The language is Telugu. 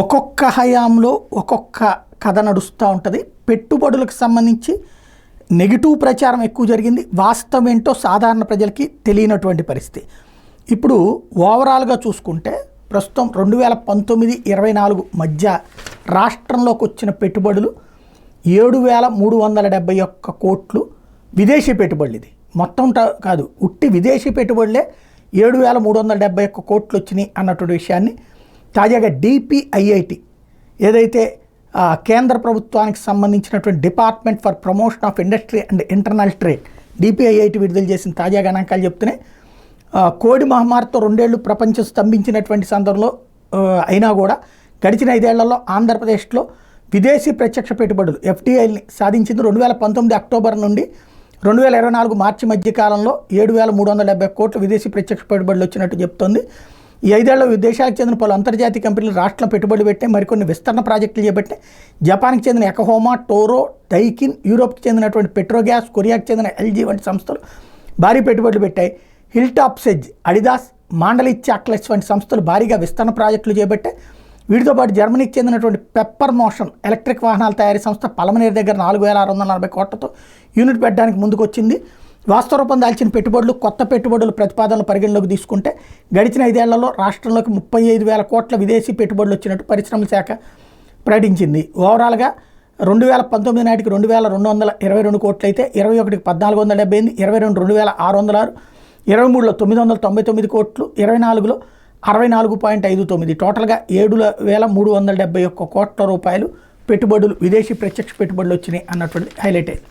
ఒక్కొక్క హయాంలో ఒక్కొక్క కథ నడుస్తూ ఉంటుంది. పెట్టుబడులకు సంబంధించి నెగిటివ్ ప్రచారం ఎక్కువ జరిగింది. వాస్తవం ఏంటో సాధారణ ప్రజలకి తెలియనటువంటి పరిస్థితి. ఇప్పుడు ఓవరాల్గా చూసుకుంటే ప్రస్తుతం 2019-24 మధ్య రాష్ట్రంలోకి వచ్చిన పెట్టుబడులు 7,371 కోట్లు విదేశీ పెట్టుబడులు. ఇది మొత్తం కాదు, ఉట్టి విదేశీ పెట్టుబడులే 7,371 కోట్లు వచ్చినాయి అన్నటువంటి విషయాన్ని తాజాగా DPIIT ఏదైతే కేంద్ర ప్రభుత్వానికి సంబంధించినటువంటి department for promotion of industry and internal trade DPIIT విడుదల చేసిన తాజా గణాంకాలు చెప్తున్నాయి. కోవిడ్ మహమ్మారితో 2 ఏళ్ళు ప్రపంచం స్తంభించినటువంటి సందర్భంలో అయినా కూడా గడిచిన 5 ఏళ్లలో ఆంధ్రప్రదేశ్లో విదేశీ ప్రత్యక్ష పెట్టుబడులు FDIని సాధించింది. 2019 అక్టోబర్ నుండి 2024 మార్చి మధ్య కాలంలో 7,370 కోట్ల విదేశీ ప్రత్యక్ష పెట్టుబడులు వచ్చినట్టు చెప్తోంది. ఈ 5 ఏళ్లలో విదేశాలకు చెందిన పలు అంతర్జాతీయ కంపెనీలు రాష్ట్రంలో పెట్టుబడులు పెట్టాయి. మరికొన్ని విస్తరణ ప్రాజెక్టులు చేపట్టాయి. జపాన్కి చెందిన ఎకహోమా, టోరో, డైకిన్, యూరోప్కి చెందినటువంటి పెట్రోగ్యాస్, కొరియాకి చెందిన LG వంటి సంస్థలు భారీ పెట్టుబడులు పెట్టాయి. Hill top SEZ, Adidas, Mondelez chocolates వంటి సంస్థలు భారీగా విస్తరణ ప్రాజెక్టులు చేపట్టాయి. వీటితో పాటు జర్మనీకి చెందినటువంటి పెప్పర్ మోషన్ ఎలక్ట్రిక్ వాహనాల తయారీ సంస్థ పలమనేరు దగ్గర 4,640 కోట్లతో యూనిట్ పెట్టడానికి ముందుకొచ్చింది. వాస్తవ రూపం దాల్చిన పెట్టుబడులు, కొత్త పెట్టుబడుల ప్రతిపాదనలు పరిగణలోకి తీసుకుంటే గడిచిన 5 ఏళ్లలో రాష్ట్రంలోకి 35,000 కోట్ల విదేశీ పెట్టుబడులు వచ్చినట్టు పరిశ్రమల శాఖ ప్రకటించింది. ఓవరాల్గా 2019 నాటికి 2,222 కోట్లు అయితే 21కి 1,478, 22 2,606, 23లో 999 కోట్లు, 24లో 64.59, టోటల్గా 7,371 కోట్ల రూపాయలు పెట్టుబడులు విదేశీ ప్రత్యక్ష పెట్టుబడులు వచ్చినాయి అన్నటువంటి హైలైట్ అయింది.